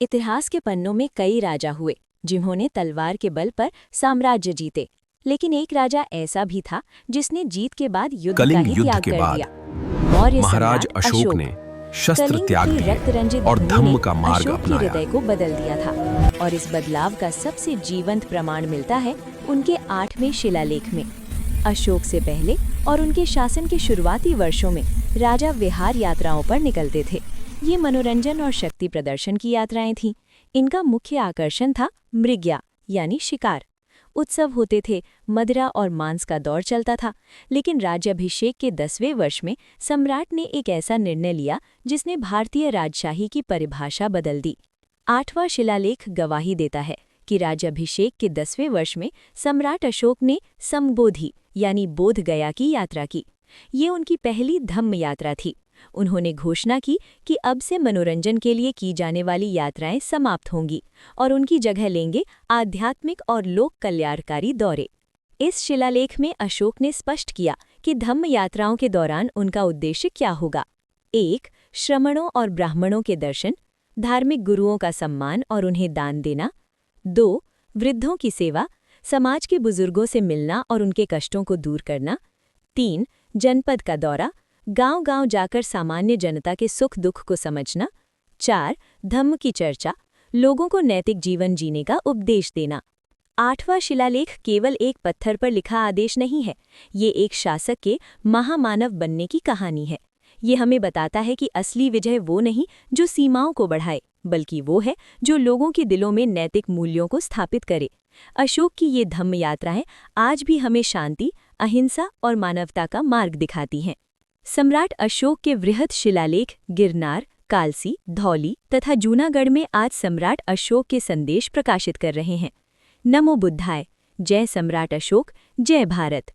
इतिहास के पन्नों में कई राजा हुए जिन्होंने तलवार के बल पर साम्राज्य जीते, लेकिन एक राजा ऐसा भी था जिसने जीत के बाद युद्ध का कलिंग ही युद्ध त्याग के कर बाद दिया। मौर्य महाराज सम्राट अशोक ने शस्त्र कलिंग त्याग की दिए रक्त-रंजित और धूलि धम्म ने का मार्ग अशोक के अपनाया। हृदय को बदल दिया था, और इस बदलाव का सबसे जीवंत प्रमाण मिलता है उनके 8वें शिलालेख में। अशोक से पहले और उनके शासन के शुरुआती वर्षों में राजा विहार यात्राओं पर निकलते थे। ये मनोरंजन और शक्ति प्रदर्शन की यात्राएं थीं। इनका मुख्य आकर्षण था मृग्या यानी शिकार। उत्सव होते थे, मदिरा और मांस का दौर चलता था। लेकिन राज्याभिषेक के 10वें वर्ष में सम्राट ने एक ऐसा निर्णय लिया जिसने भारतीय राजशाही की परिभाषा बदल दी। 8वां शिलालेख गवाही देता है कि राज्याभिषेक के 10वें वर्ष में सम्राट अशोक ने संबोधि यानी बोध गया की यात्रा की। ये उनकी पहली धम्म यात्रा थी। उन्होंने घोषणा की कि अब से मनोरंजन के लिए की जाने वाली यात्राएं समाप्त होंगी और उनकी जगह लेंगे आध्यात्मिक और लोक कल्याणकारी दौरे। इस शिलालेख में अशोक ने स्पष्ट किया कि धम्म यात्राओं के दौरान उनका उद्देश्य क्या होगा। 1. श्रमणों और ब्राह्मणों के दर्शन, धार्मिक गुरुओं का सम्मान और उन्हें दान देना। 2. वृद्धों की सेवा, समाज के बुजुर्गों से मिलना और उनके कष्टों को दूर करना। 3. जनपद का दौरा, गांव-गांव जाकर सामान्य जनता के सुख दुख को समझना। 4. धम्म की चर्चा, लोगों को नैतिक जीवन जीने का उपदेश देना। 8वां शिलालेख केवल एक पत्थर पर लिखा आदेश नहीं है, ये एक शासक के महामानव बनने की कहानी है। ये हमें बताता है कि असली विजय वो नहीं जो सीमाओं को बढ़ाए, बल्कि वो है जो लोगों के दिलों में नैतिक मूल्यों को स्थापित करे। अशोक की ये धम्म यात्राएं आज भी हमें शांति, अहिंसा और मानवता का मार्ग दिखाती हैं। सम्राट अशोक के वृहद शिलालेख गिरनार, कालसी, धौली तथा जूनागढ़ में आज सम्राट अशोक के संदेश प्रकाशित कर रहे हैं। नमो बुद्धाय। जय सम्राट अशोक, जय भारत।